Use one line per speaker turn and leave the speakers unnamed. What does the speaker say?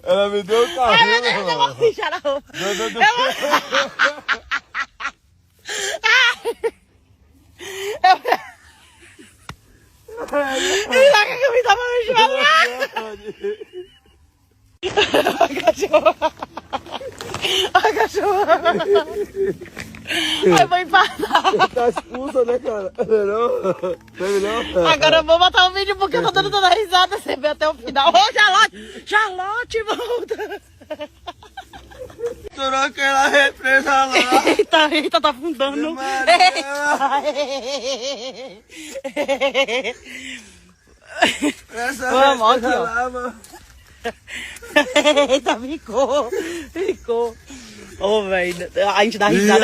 Ela me deu o carrinho.
Ai, meu Deus, eu vou mijar na roupa. E lá que a camisa vai me chorar. A cachorra. A cachorra. Ai, vou empatar.
Tá expulsa, né, cara? Não.
Agora eu vou botar um vídeo porque eu tô dando toda a risada. Você vê até o final. Ô, Charlotte! Charlotte, volta!
Estourou aquela represa lá.
Eita, tá afundando.
Essa
Vamos,
represa
aqui, ó.
lá, mano.
Eita, ficou. Ô, velho, a gente dá risada.